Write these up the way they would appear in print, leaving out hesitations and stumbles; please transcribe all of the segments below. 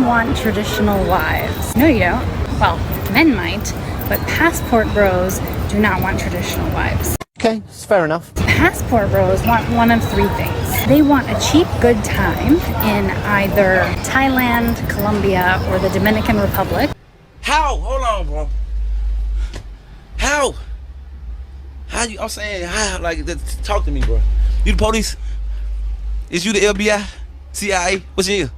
want traditional wives. No, you don't. Well, men might, but passport bros do not want traditional wives. Okay, it's fair enough. Passport bros want one of three things. They want a cheap, good time in either Thailand, Colombia, or the Dominican Republic. How? Hold on, bro. How? I'm saying, how? Like, talk to me, bro. You the police? Is you the FBI? CIA? What's you?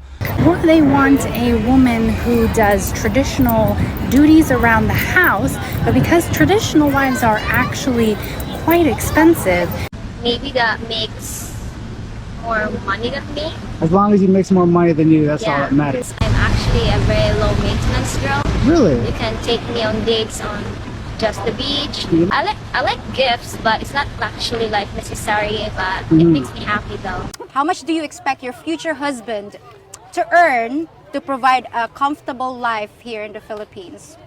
Or they want a woman who does traditional duties around the house, but because traditional wives are actually quite expensive. Maybe that makes more money than me. As long as he makes more money than you, that's all that matters. I'm actually a very low maintenance girl. Really? You can take me on dates on just the beach. I like gifts, but it's not actually like necessary, but it makes me happy though. How much do you expect your future husband to earn to provide a comfortable life here in the Philippines?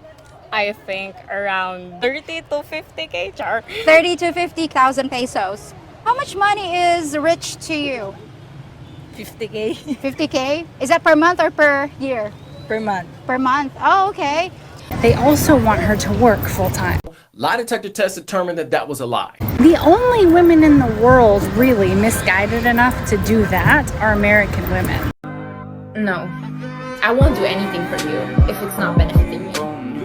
I think around 30 to 50K, char. 30 to 50,000 pesos. How much money is rich to you? 50K 50K? Is that per month or per year? per month. Per month. Oh, okay. They also want her to work full-time. Lie detector test determined that that was a lie. The only women in the world really misguided enough to do that are American women. No, I won't do anything for you if it's not benefiting me.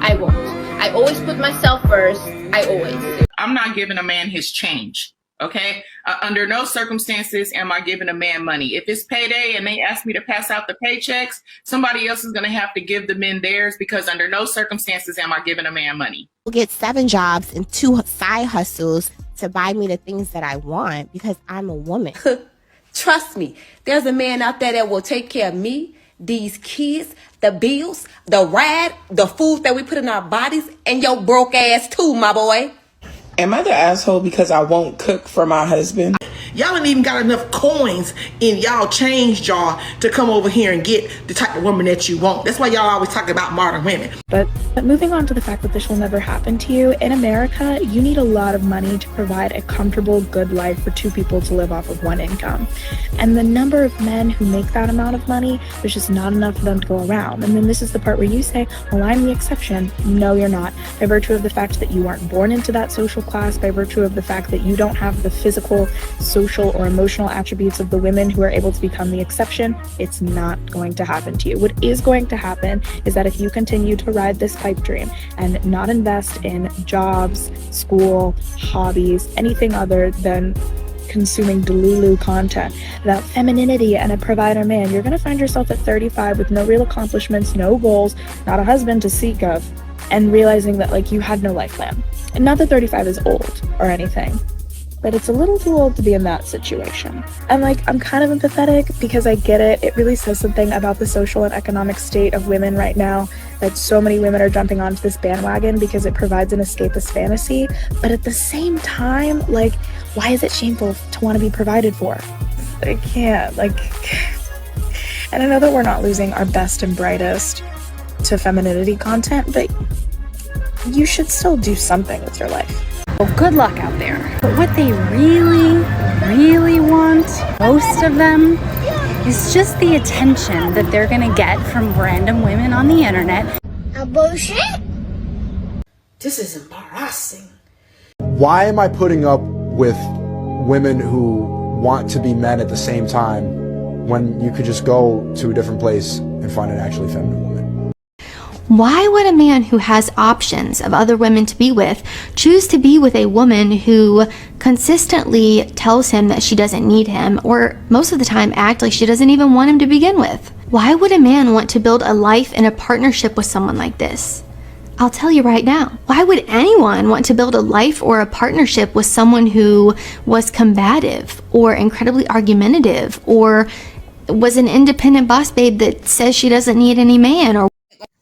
I won't. I always put myself first. I always do. I'm not giving a man his change. Okay? Under no circumstances am I giving a man money. If it's payday and they ask me to pass out the paychecks, somebody else is going to have to give the men theirs, because under no circumstances am I giving a man money. I'll get 7 jobs and 2 side hustles to buy me the things that I want because I'm a woman. Trust me, there's a man out there that will take care of me, these kids, the bills, the ride, the food that we put in our bodies, and your broke ass too, my boy. Am I the asshole because I won't cook for my husband? Y'all ain't even got enough coins in y'all change jar to come over here and get the type of woman that you want. That's why y'all always talk about modern women. But moving on to the fact that this will never happen to you, in America, you need a lot of money to provide a comfortable, good life for 2 people to live off of 1 income. And the number of men who make that amount of money, there's just not enough for them to go around. And then this is the part where you say, well, I'm the exception. No, you're not. By virtue of the fact that you weren't born into that social class, by virtue of the fact that you don't have the physical, social, or emotional attributes of the women who are able to become the exception, it's not going to happen to you. What is going to happen is that if you continue to ride this pipe dream and not invest in jobs, school, hobbies, anything other than consuming Delulu content about femininity and a provider man, you're going to find yourself at 35 with no real accomplishments, no goals, not a husband to speak of, and realizing that like you had no life plan. And not that 35 is old or anything, but it's a little too old to be in that situation. And like, I'm kind of empathetic because I get it. It really says something about the social and economic state of women right now that so many women are jumping onto this bandwagon because it provides an escapist fantasy. But at the same time, like, why is it shameful to want to be provided for? I can't, like, and I know that we're not losing our best and brightest to femininity content, but you should still do something with your life. Well, good luck out there. But what they really, really want, most of them, is just the attention that they're gonna get from random women on the internet. Bullshit? This is embarrassing. Why am I putting up with women who want to be men at the same time when you could just go to a different place and find an actually feminine woman? Why would a man who has options of other women to be with choose to be with a woman who consistently tells him that she doesn't need him, or most of the time act like she doesn't even want him to begin with? Why would a man want to build a life in a partnership with someone like this? I'll tell you right now. Why would anyone want to build a life or a partnership with someone who was combative or incredibly argumentative or was an independent boss babe that says she doesn't need any man? Or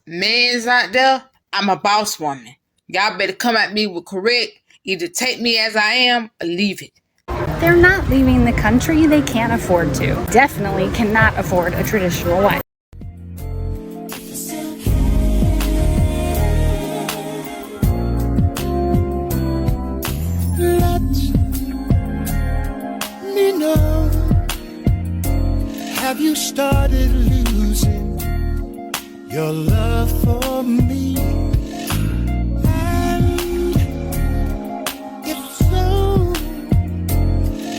Men's out there, I'm a boss woman. Y'all better come at me with correct. Either take me as I am or leave it. They're not leaving the country. They can't afford to. Definitely cannot afford a traditional wife. Let me know. Have you started losing your love for me? And if so,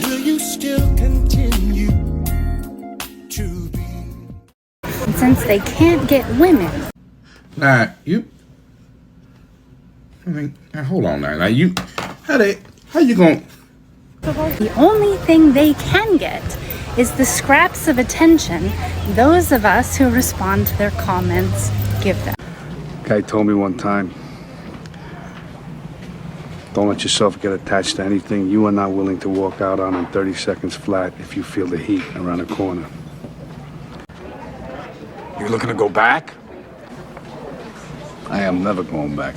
will you still continue to be? And since they can't get women, Now now hold on now. Now how you gonna? the only thing they can get is the scraps of attention those of us who respond to their comments give them. Guy told me one time, don't let yourself get attached to anything you are not willing to walk out on in 30 seconds flat if you feel the heat around the corner. You looking to go back? I am never going back.